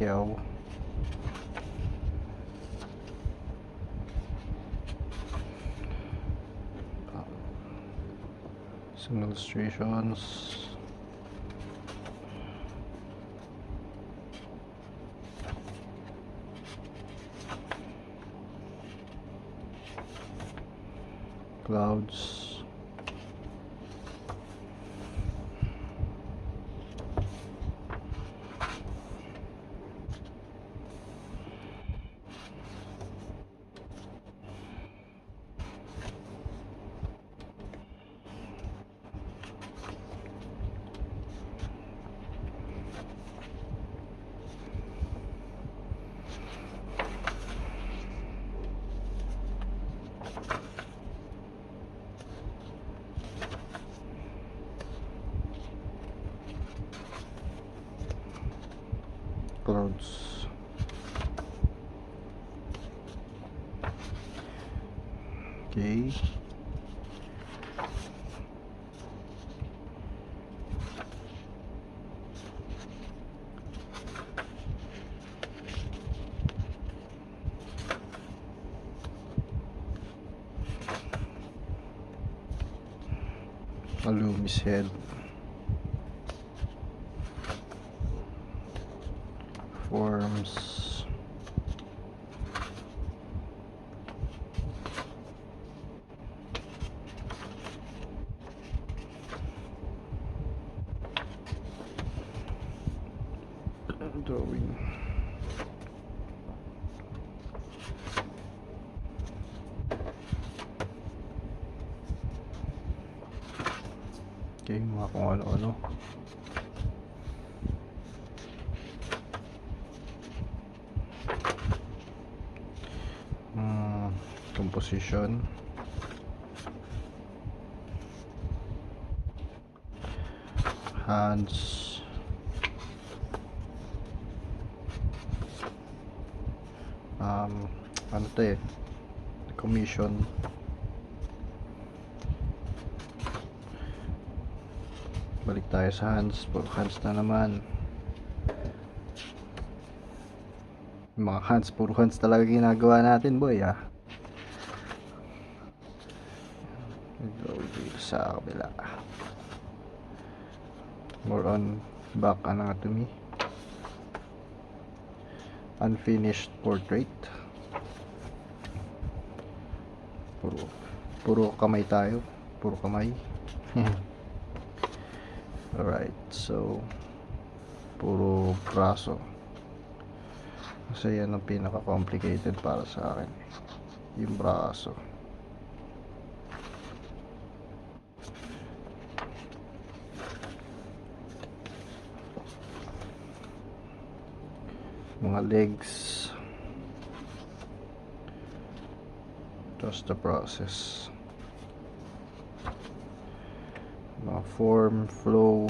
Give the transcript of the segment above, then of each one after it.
Pacquiao. Some illustrations. Clouds. Clouds. Okay. Alumi's head. Forms. Drawing. Okay, mga kung ano-ano. Composition. Hands. Ano to eh? Commission. Balik tayo sa hands. Puro hands na naman. Mga hands, puro hands talaga ginagawa natin, boy, ah. Go dito sa kabila. More on back anatomy. Unfinished portrait. Puro kamay tayo. Puro kamay. Alright, so puro braso. Kasi yan ang pinaka-complicated para sa akin. Yung braso. Mga legs. Just the process. Mga form, flow.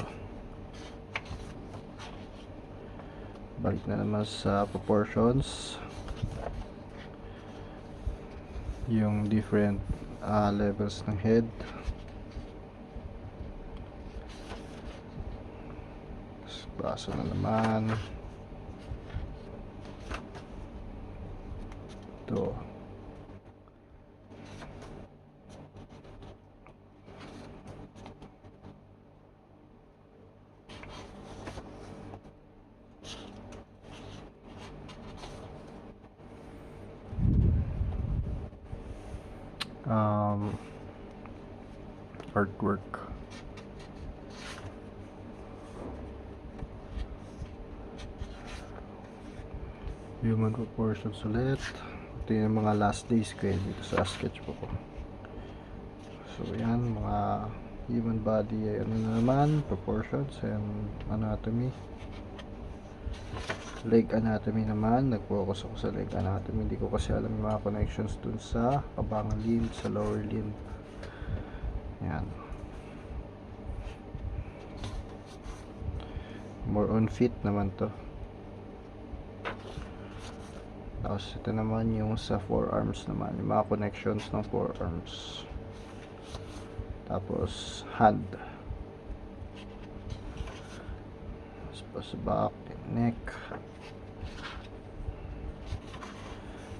Balik na naman sa proportions. Yung different levels ng head. Braso na naman. Ito. Artwork. Human proportions ulit. Ito yung mga last days ko dito sa sketchbook ko. So yan, mga human body, ano na naman, proportions and anatomy. Leg anatomy naman, nag-focus ako sa leg anatomy. Hindi ko kasi alam yung mga connections dun sa kabangang limb, sa lower limb. Yan. More on feet naman to. Tapos ito naman yung sa forearms naman, yung mga connections ng forearms. Tapos hand. Tapos back, neck.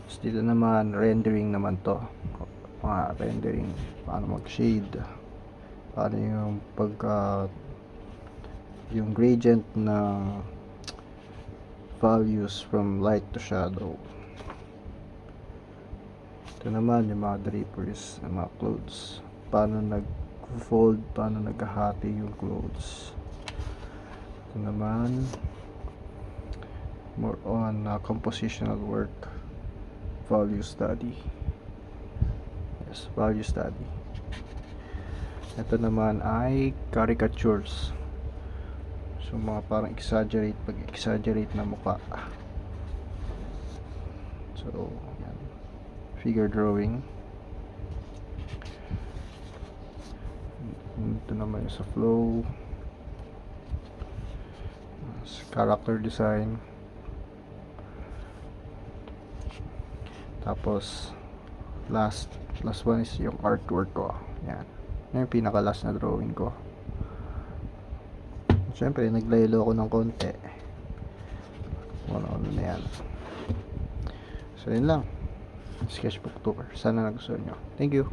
Tapos dito naman, rendering naman to. Mga rendering, paano mag-shade, paano yung pagka yung gradient na values from light to shadow. Ito naman yung mga drapers ng mga clothes, paano nag-fold, paano naghahati yung clothes. Ito naman more on compositional work, value study. Yes, value study. Ito naman ay caricatures. So mga parang exaggerate, pag-exaggerate na mukha. So, yan. Figure drawing. Ito naman yung sa flow. Character design. Tapos last one is yung artwork ko. Yan. Yan yung pinaka last na drawing ko. Siyempre, naglaylo ako ng konti. Ano na yan. So, yun lang. Sketchbook tour. Sana nagustuhan nyo. Thank you.